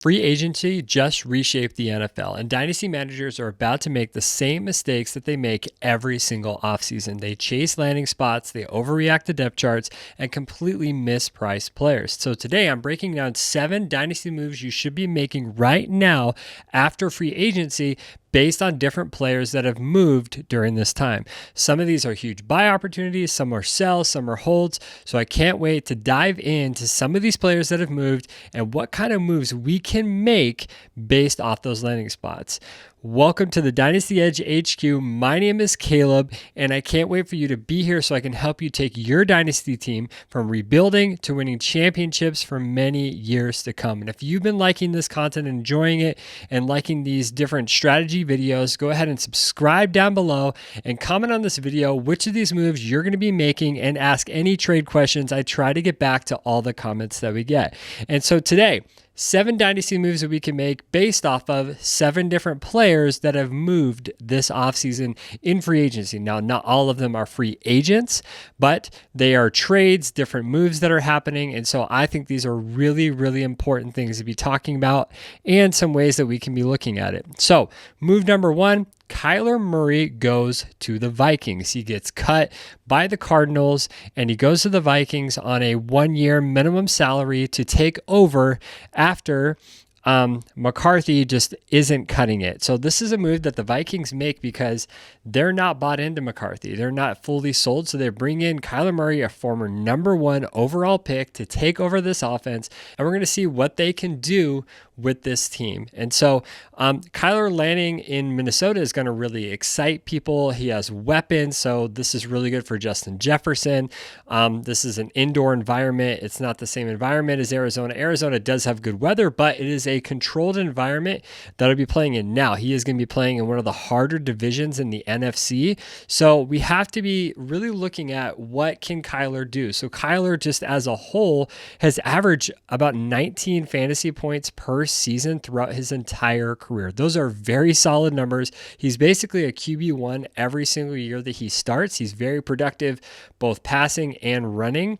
Free agency just reshaped the NFL, and dynasty managers are about to make the same mistakes that they make every single offseason. They chase landing spots, they overreact to depth charts, and completely misprice players. So today I'm breaking down 7 dynasty moves you should be making right now after free agency based on different players that have moved during this time. Some of these are huge buy opportunities, some are sells, some are holds. So I can't wait to dive into some of these players that have moved and what kind of moves we can make based off those landing spots. Welcome to the Dynasty Edge HQ. My name is Caleb, and I can't wait for you to be here so I can help you take your Dynasty team from rebuilding to winning championships for many years to come. And if you've been liking this content, enjoying it, and liking these different strategy videos, go ahead and subscribe down below and comment on this video which of these moves you're going to be making and ask any trade questions. I try to get back to all the comments that we get. And so today, 7 dynasty moves that we can make based off of 7 different players that have moved this offseason in free agency. Now, not all of them are free agents, but they are trades, different moves that are happening. And so I think these are really, really important things to be talking about and some ways that we can be looking at it. So move number 1, Kyler Murray goes to the Vikings. He gets cut by the Cardinals and he goes to the Vikings on a 1-year minimum salary to take over after McCarthy just isn't cutting it. So this is a move that the Vikings make because they're not bought into McCarthy. They're not fully sold. So they bring in Kyler Murray, a former number 1 overall pick, to take over this offense. And we're going to see what they can do with this team. And so Kyler landing in Minnesota is going to really excite people. He has weapons. So this is really good for Justin Jefferson. This is an indoor environment. It's not the same environment as Arizona. Arizona does have good weather, but it is a controlled environment that he'll be playing in now. He is going to be playing in one of the harder divisions in the NFC. So we have to be really looking at what can Kyler do. So Kyler just as a whole has averaged about 19 fantasy points per season throughout his entire career. Those are very solid numbers. He's basically a QB1 every single year that he starts. He's very productive, both passing and running.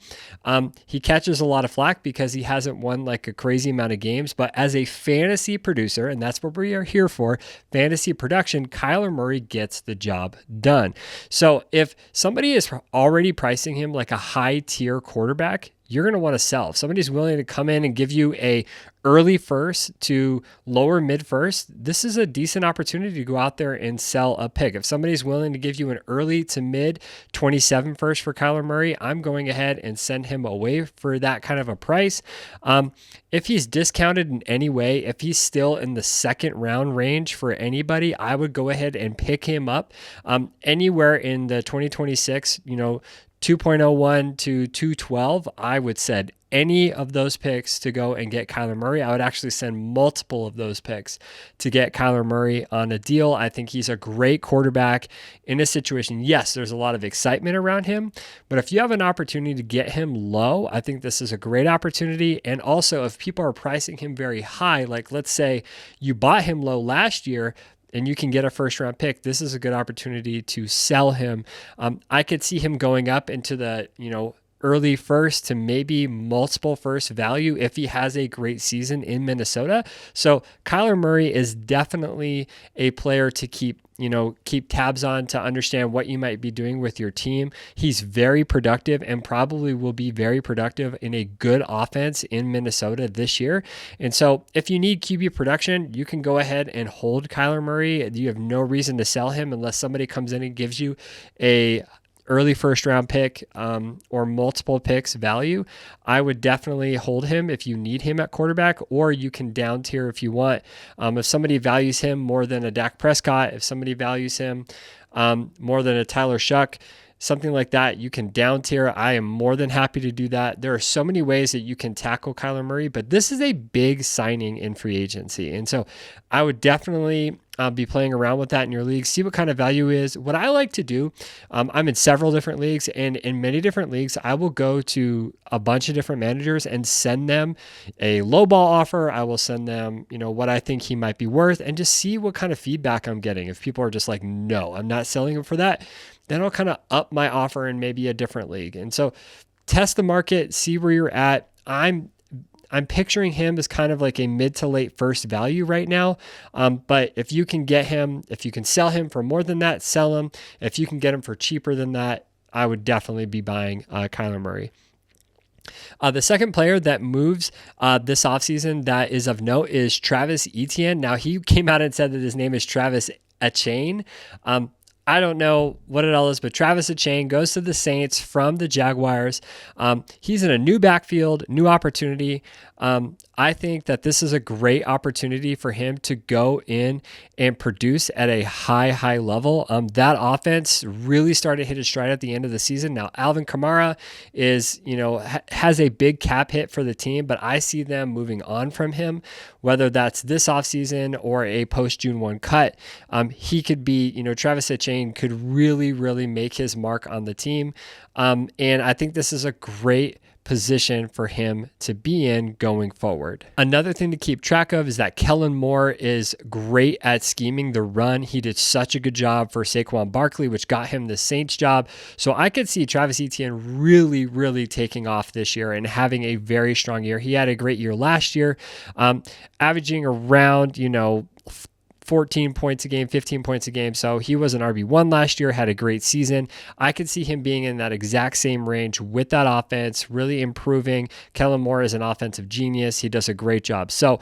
He catches a lot of flack because he hasn't won like a crazy amount of games, but as a fantasy producer, and that's what we are here for, fantasy production, Kyler Murray gets the job done. So if somebody is already pricing him like a high tier quarterback, you're going to want to sell. If somebody's willing to come in and give you a early first to lower mid first, this is a decent opportunity to go out there and sell a pick. If somebody's willing to give you an early to mid 27 first for Kyler Murray, I'm going ahead and send him away for that kind of a price. If he's discounted in any way, if he's still in the second round range for anybody, I would go ahead and pick him up anywhere in the 2026, 2.01 to 212, I would send any of those picks to go and get Kyler Murray. I would actually send multiple of those picks to get Kyler Murray on a deal. I think he's a great quarterback in a situation. Yes, there's a lot of excitement around him, but if you have an opportunity to get him low, I think this is a great opportunity. And also, if people are pricing him very high, like let's say you bought him low last year, and you can get a first round pick, this is a good opportunity to sell him. I could see him going up into the, early first to maybe multiple first value if he has a great season in Minnesota. So Kyler Murray is definitely a player to keep tabs on, to understand what you might be doing with your team. He's very productive and probably will be very productive in a good offense in Minnesota this year. And so if you need QB production, you can go ahead and hold Kyler Murray. You have no reason to sell him unless somebody comes in and gives you a early first round pick or multiple picks value. I would definitely hold him if you need him at quarterback, or you can down tier if you want. If somebody values him more than a Dak Prescott, if somebody values him more than a Tyler Shuck, something like that, you can down tier. I am more than happy to do that. There are so many ways that you can tackle Kyler Murray, but this is a big signing in free agency. And so I would definitely be playing around with that in your league. See what kind of value is. What I like to do, I'm in several different leagues, and in many different leagues, I will go to a bunch of different managers and send them a lowball offer. I will send them, what I think he might be worth, and just see what kind of feedback I'm getting. If people are just like, no, I'm not selling him for that, then I'll kind of up my offer in maybe a different league. And so test the market, see where you're at. I'm picturing him as kind of like a mid to late first value right now. But if you can get him, if you can sell him for more than that, sell him. If you can get him for cheaper than that, I would definitely be buying Kyler Murray. The second player that moves this offseason that is of note is Travis Etienne. Now, he came out and said that his name is Travis Etienne. I don't know what it all is, but Travis Etienne goes to the Saints from the Jaguars. He's in a new backfield, new opportunity. I think that this is a great opportunity for him to go in and produce at a high level. That offense really started to hit its stride at the end of the season. Now, Alvin Kamara is, has a big cap hit for the team, but I see them moving on from him, whether that's this offseason or a post-June 1 cut. He could be, Travis Etienne could really make his mark on the team. And I think this is a great position for him to be in going forward. Another thing to keep track of is that Kellen Moore is great at scheming the run. He did such a good job for Saquon Barkley, which got him the Saints job. So I could see Travis Etienne really taking off this year and having a very strong year. He had a great year last year, averaging around, 14 points a game, 15 points a game. So he was an RB1 last year, had a great season. I could see him being in that exact same range with that offense, really improving. Kellen Moore is an offensive genius. He does a great job. So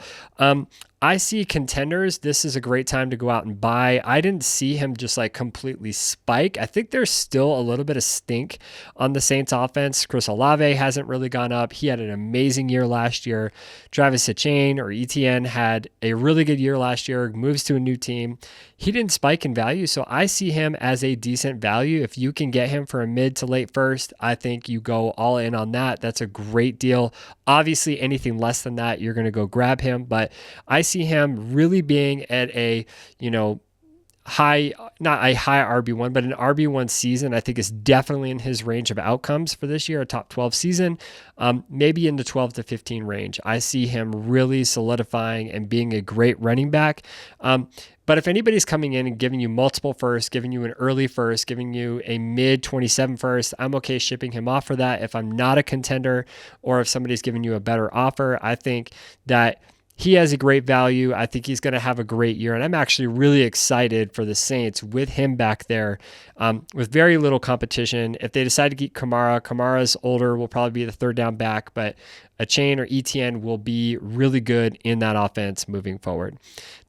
I see contenders. This is a great time to go out and buy. I didn't see him just like completely spike. I think there's still a little bit of stink on the Saints offense. Chris Olave hasn't really gone up. He had an amazing year last year. Travis Etienne or Etienne had a really good year last year, moves to a new team. He didn't spike in value, so I see him as a decent value. If you can get him for a mid to late first, I think you go all in on that. That's a great deal. Obviously, anything less than that, you're going to go grab him, but I see him really being at a, high, not a high RB1, but an RB1 season. I think is definitely in his range of outcomes for this year, a top 12 season, maybe in the 12 to 15 range. I see him really solidifying and being a great running back. But if anybody's coming in and giving you multiple firsts, giving you an early first, giving you a mid 27 first, I'm okay shipping him off for that. If I'm not a contender or if somebody's giving you a better offer, I think that he has a great value. I think he's going to have a great year. And I'm actually really excited for the Saints with him back there with very little competition. If they decide to keep Kamara's older, will probably be the third down back, but Etienne or Etienne will be really good in that offense moving forward.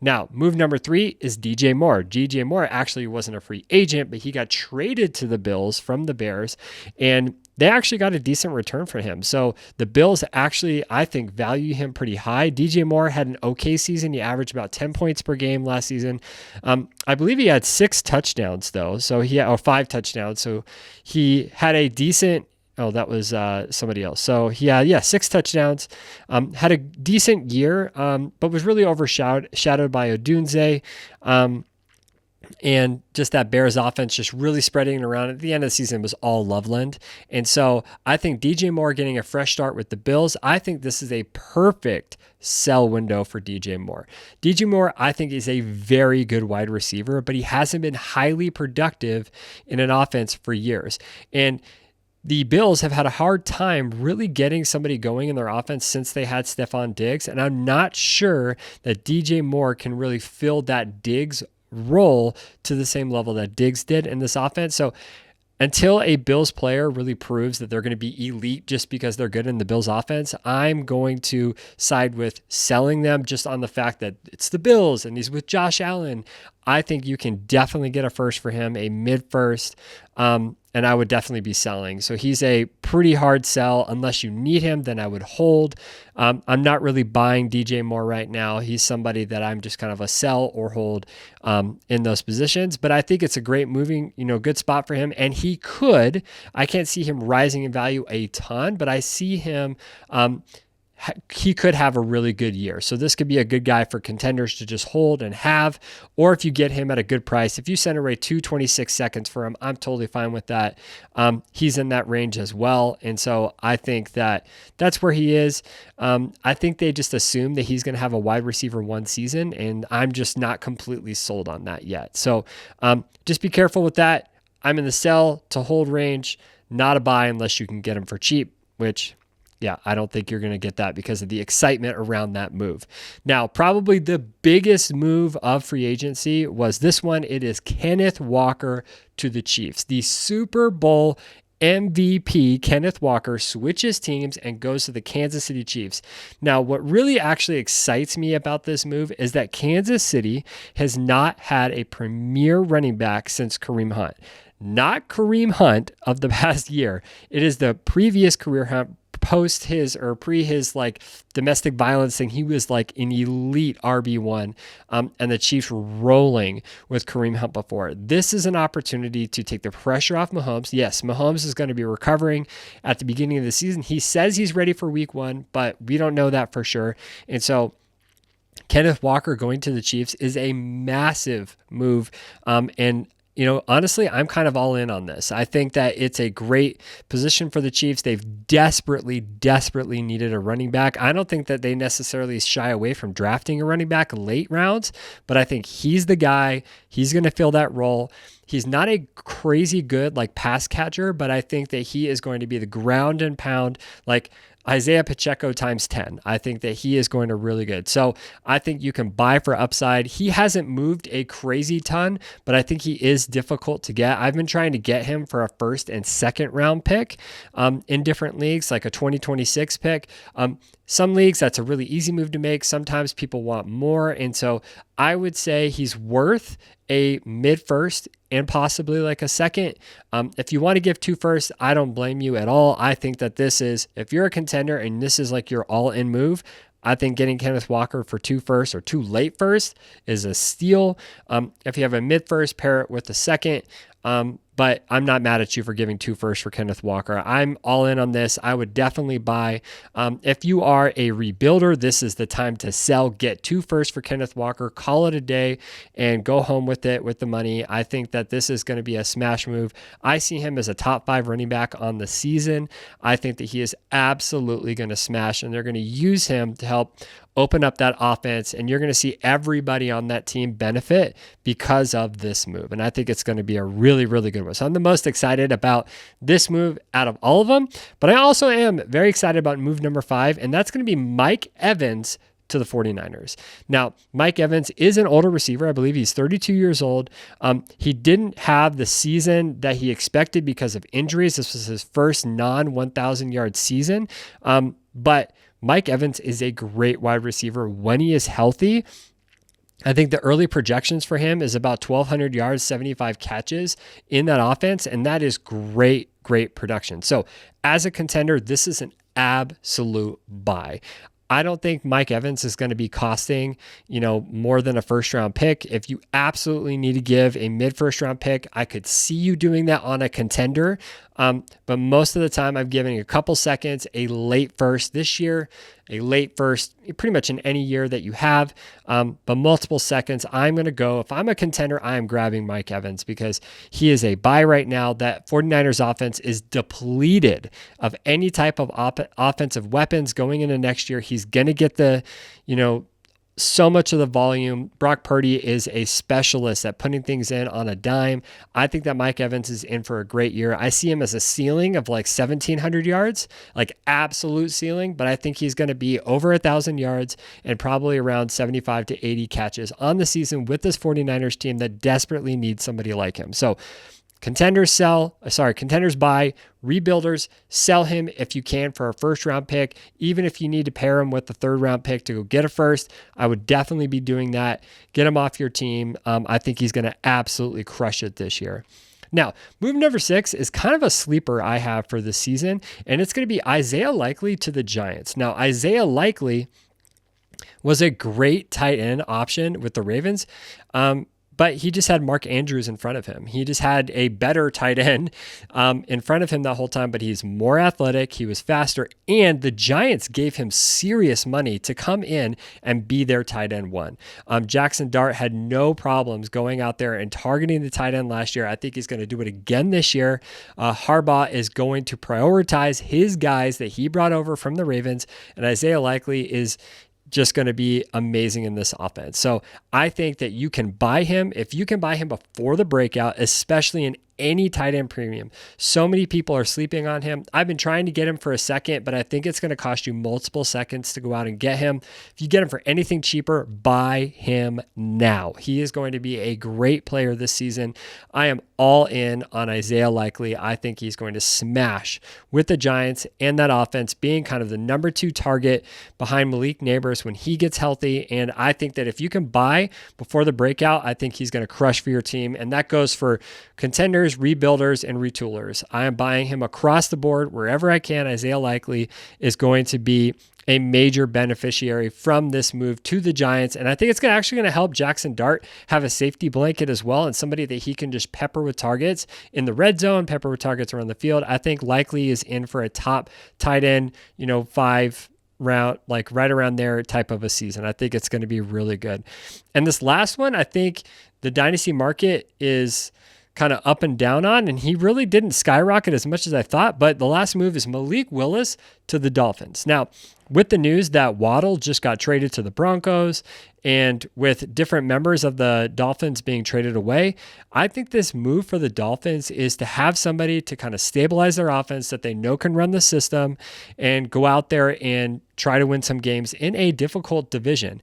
Now, move number 3 is DJ Moore. DJ Moore actually wasn't a free agent, but he got traded to the Bills from the Bears, and they actually got a decent return for him. So the Bills actually, I think, value him pretty high. DJ Moore had an okay season. He averaged about 10 points per game last season. I believe he had 6 touchdowns, though. So he had 5 touchdowns. So he had a decent. Oh, that was somebody else. So he had, 6 touchdowns, had a decent year, but was really overshadowed by Odunze. And just that Bears offense just really spreading it around. At the end of the season, it was all Loveland. And so I think DJ Moore getting a fresh start with the Bills, I think this is a perfect sell window for DJ Moore. DJ Moore, I think, is a very good wide receiver, but he hasn't been highly productive in an offense for years. And the Bills have had a hard time really getting somebody going in their offense since they had Stephon Diggs. And I'm not sure that DJ Moore can really fill that Diggs role to the same level that Diggs did in this offense. So until a Bills player really proves that they're going to be elite just because they're good in the Bills offense, I'm going to side with selling them just on the fact that it's the Bills and he's with Josh Allen. I think you can definitely get a first for him, a mid first, and I would definitely be selling. So he's a pretty hard sell. Unless you need him, then I would hold. I'm not really buying DJ Moore right now. He's somebody that I'm just kind of a sell or hold in those positions. But I think it's a great moving, good spot for him. And I can't see him rising in value a ton, but I see him he could have a really good year. So this could be a good guy for contenders to just hold and have, or if you get him at a good price, if you send away 226 seconds for him, I'm totally fine with that. He's in that range as well. And so I think that that's where he is. I think they just assume that he's going to have a wide receiver 1 season, and I'm just not completely sold on that yet. So just be careful with that. I'm in the sell to hold range, not a buy unless you can get him for cheap, which Yeah, I don't think you're going to get that because of the excitement around that move. Now, probably the biggest move of free agency was this one. It is Kenneth Walker to the Chiefs. The Super Bowl MVP, Kenneth Walker, switches teams and goes to the Kansas City Chiefs. Now, what really actually excites me about this move is that Kansas City has not had a premier running back since Kareem Hunt. Not Kareem Hunt of the past year. It is the previous career Hunt post his or pre his like domestic violence thing. He was like an elite RB1, and the Chiefs were rolling with Kareem Hunt before. This is an opportunity to take the pressure off Mahomes. Yes, Mahomes is going to be recovering at the beginning of the season. He says he's ready for week 1, but we don't know that for sure. And so Kenneth Walker going to the Chiefs is a massive move. And honestly, I'm kind of all in on this. I think that it's a great position for the Chiefs. They've desperately needed a running back. I don't think that they necessarily shy away from drafting a running back late rounds, but I think he's the guy. He's going to fill that role. He's not a crazy good like pass catcher, but I think that he is going to be the ground and pound, like Isaiah Pacheco times 10. I think that he is going to really good. So I think you can buy for upside. He hasn't moved a crazy ton, but I think he is difficult to get. I've been trying to get him for a first and second round pick in different leagues, like a 2026 pick. Some leagues, that's a really easy move to make. Sometimes people want more. And so I would say he's worth a mid-first and possibly like a second. If you want to give 2 firsts, I don't blame you at all. I think that this is, if you're a contender and this is like your all-in move, I think getting Kenneth Walker for 2 firsts or 2 late firsts is a steal. If you have a mid-first, pair it with a second. But I'm not mad at you for giving 2 firsts for Kenneth Walker. I'm all in on this. I would definitely buy. If you are a rebuilder, this is the time to sell. Get 2 firsts for Kenneth Walker, call it a day, and go home with it with the money. I think that this is going to be a smash move. I see him as a top 5 running back on the season. I think that he is absolutely going to smash, and they're going to use him to help open up that offense, and you're going to see everybody on that team benefit because of this move. And I think it's going to be a really, really good one. So I'm the most excited about this move out of all of them, but I also am very excited about move number 5, and that's going to be Mike Evans to the 49ers. Now, Mike Evans is an older receiver. I believe he's 32 years old. He didn't have the season that he expected because of injuries. This was his first non-1,000 yard season. But Mike Evans is a great wide receiver when he is healthy. I think the early projections for him is about 1,200 yards, 75 catches in that offense, and that is great production. So as a contender, this is an absolute buy. I don't think Mike Evans is going to be costing, more than a first round pick. If you absolutely need to give a mid first round pick, I could see you doing that on a contender. But most of the time I'm giving a couple seconds, a late first this year, a late first pretty much in any year that you have, but multiple seconds. I'm going to go, if I'm a contender, I am grabbing Mike Evans because he is a buy right now. That 49ers offense is depleted of any type of offensive weapons going into next year. He's going to get the, so much of the volume. Brock Purdy is a specialist at putting things in on a dime. I think that Mike Evans is in for a great year. I see him as a ceiling of like 1,700 yards, like absolute ceiling, but I think he's going to be over 1,000 yards and probably around 75 to 80 catches on the season with this 49ers team that desperately needs somebody like him. So contenders buy, rebuilders sell him if you can for a first round pick. Even if you need to pair him with the 3rd round pick to go get a first, I would definitely be doing that. Get him off your team. I think he's going to absolutely crush it this year. Now, move number 6 is kind of a sleeper I have for this season, and it's going to be Isaiah Likely to the Giants. Now, Isaiah Likely was a great tight end option with the Ravens. But he just had Mark Andrews in front of him. He just had a better tight end in front of him that whole time, but he's more athletic, he was faster, and the Giants gave him serious money to come in and be their tight end 1. Jackson Dart had no problems going out there and targeting the tight end last year. I think he's going to do it again this year. Harbaugh is going to prioritize his guys that he brought over from the Ravens, and Isaiah Likely is just going to be amazing in this offense. So I think that you can buy him. If you can buy him before the breakout, especially in any tight end premium. So many people are sleeping on him. I've been trying to get him for a second, but I think it's going to cost you multiple seconds to go out and get him. If you get him for anything cheaper, buy him now. He is going to be a great player this season. I am all in on Isaiah Likely. I think he's going to smash with the Giants and that offense being kind of the number 2 target behind Malik Neighbors when he gets healthy. And I think that if you can buy before the breakout, I think he's going to crush for your team. And that goes for contenders, rebuilders, and retoolers. I am buying him across the board wherever I can. Isaiah Likely is going to be a major beneficiary from this move to the Giants. And I think it's actually going to help Jackson Dart have a safety blanket as well, and somebody that he can just pepper with targets in the red zone, pepper with targets around the field. I think Likely is in for a top tight end, 5 round, like right around there type of a season. I think it's going to be really good. And this last one, I think the Dynasty market is kind of up and down on, and he really didn't skyrocket as much as I thought, but the last move is Malik Willis to the Dolphins. Now, with the news that Waddle just got traded to the Broncos and with different members of the Dolphins being traded away, I think this move for the Dolphins is to have somebody to kind of stabilize their offense that they know can run the system and go out there and try to win some games in a difficult division.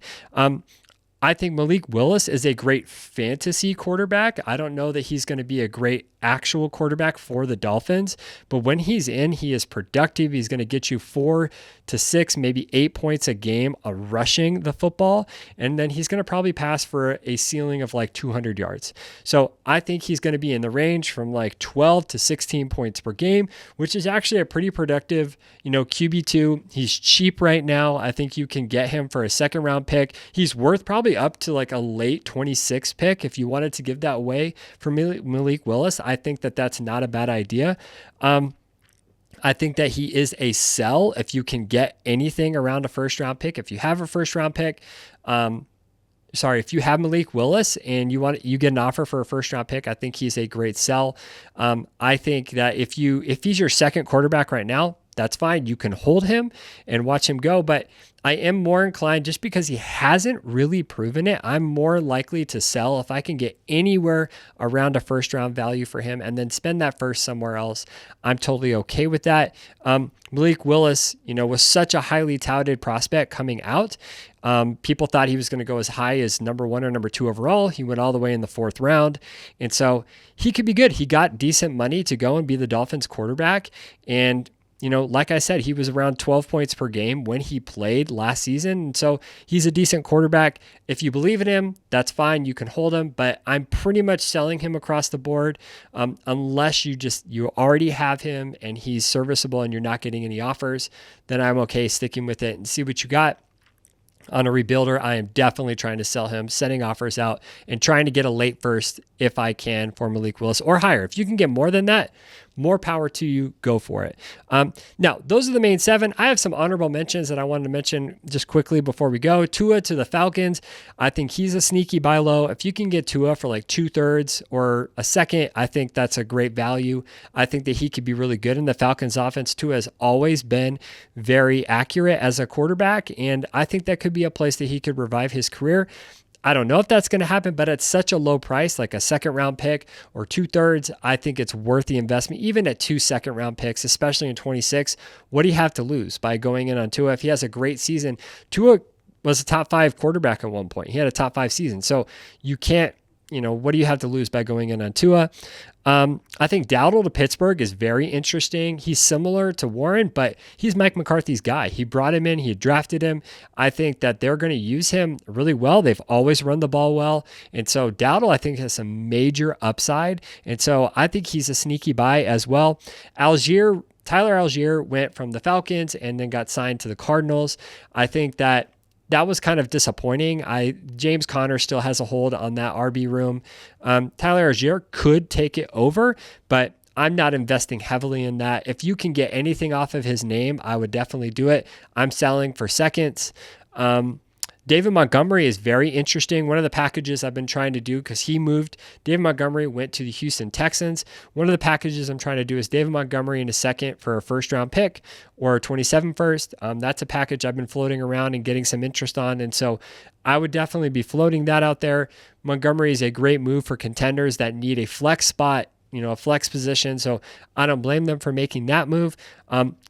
I think Malik Willis is a great fantasy quarterback. I don't know that he's going to be a great actual quarterback for the Dolphins, but when he's in, he is productive. He's going to get you 4 to 6, maybe 8 points a game rushing the football, and then he's going to probably pass for a ceiling of like 200 yards. So I think he's going to be in the range from like 12 to 16 points per game, which is actually a pretty productive, QB2. He's cheap right now. I think you can get him for a second round pick. He's worth probably up to like a late 26 pick if you wanted to give that away for Malik Willis. I think that that's not a bad idea. I think that he is a sell if you can get anything around a first round pick. If you have a first round pick, if you have Malik Willis and you get an offer for a first round pick, I think he's a great sell. I think that if he's your second quarterback right now, that's fine. You can hold him and watch him go. But I am more inclined, just because he hasn't really proven it, I'm more likely to sell if I can get anywhere around a first round value for him and then spend that first somewhere else. I'm totally okay with that. Malik Willis, was such a highly touted prospect coming out. People thought he was going to go as high as number 1 or number 2 overall. He went all the way in the 4th round. And so he could be good. He got decent money to go and be the Dolphins quarterback. And like I said, he was around 12 points per game when he played last season. And so he's a decent quarterback. If you believe in him, that's fine. You can hold him, but I'm pretty much selling him across the board. Unless you already have him and he's serviceable and you're not getting any offers, then I'm okay sticking with it and see what you got. On a rebuilder, I am definitely trying to sell him, sending offers out and trying to get a late first if I can for Malik Willis or higher. If you can get more than that, more power to you, go for it. Now, those are the main 7. I have some honorable mentions that I wanted to mention just quickly before we go. Tua to the Falcons. I think he's a sneaky buy low. If you can get Tua for like 2/3 or a second, I think that's a great value. I think that he could be really good in the Falcons offense. Tua has always been very accurate as a quarterback, and I think that could be a place that he could revive his career. I don't know if that's going to happen, but at such a low price, like a second round pick or 2/3, I think it's worth the investment, even at 2 second round picks, especially in 26. What do you have to lose by going in on Tua? If he has a great season, Tua was a top 5 quarterback at one point. He had a top 5 season. So you can't, what do you have to lose by going in on Tua? I think Dowdle to Pittsburgh is very interesting. He's similar to Warren, but he's Mike McCarthy's guy. He brought him in. He drafted him. I think that they're going to use him really well. They've always run the ball well. And so Dowdle, I think, has some major upside. And so I think he's a sneaky buy as well. Tyler Algier went from the Falcons and then got signed to the Cardinals. I think that was kind of disappointing. James Conner still has a hold on that RB room. Tyler Algier could take it over, but I'm not investing heavily in that. If you can get anything off of his name, I would definitely do it. I'm selling for seconds. David Montgomery is very interesting. One of the packages I've been trying to do, because David Montgomery went to the Houston Texans. One of the packages I'm trying to do is David Montgomery in a second for a first round pick or 27 first. That's a package I've been floating around and getting some interest on. And so I would definitely be floating that out there. Montgomery is a great move for contenders that need a flex spot a flex position. So I don't blame them for making that move.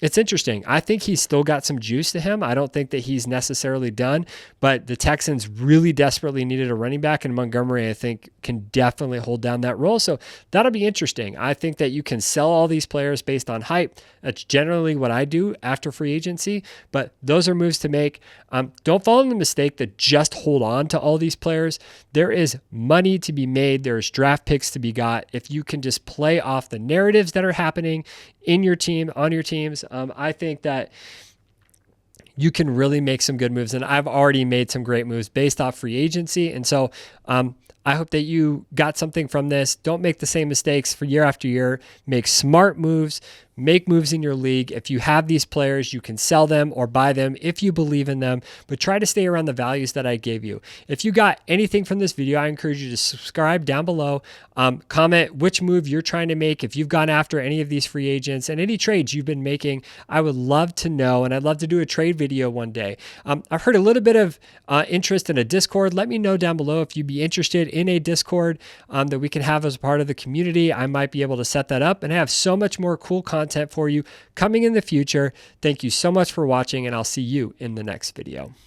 It's interesting. I think he's still got some juice to him. I don't think that he's necessarily done, but the Texans really desperately needed a running back, and Montgomery, I think, can definitely hold down that role. So that'll be interesting. I think that you can sell all these players based on hype. That's generally what I do after free agency, but those are moves to make. Don't fall in the mistake that just hold on to all these players. There is money to be made. There's draft picks to be got. If you can just play off the narratives that are happening in your team, on your teams, I think that you can really make some good moves. And I've already made some great moves based off free agency. And so I hope that you got something from this. Don't make the same mistakes for year after year. Make smart moves. Make moves in your league. If you have these players, you can sell them or buy them if you believe in them, but try to stay around the values that I gave you. If you got anything from this video, I encourage you to subscribe down below. Comment which move you're trying to make. If you've gone after any of these free agents and any trades you've been making, I would love to know, and I'd love to do a trade video one day. I've heard a little bit of interest in a Discord. Let me know down below if you'd be interested in a Discord that we can have as part of the community. I might be able to set that up and have so much more cool content for you coming in the future. Thank you so much for watching, and I'll see you in the next video.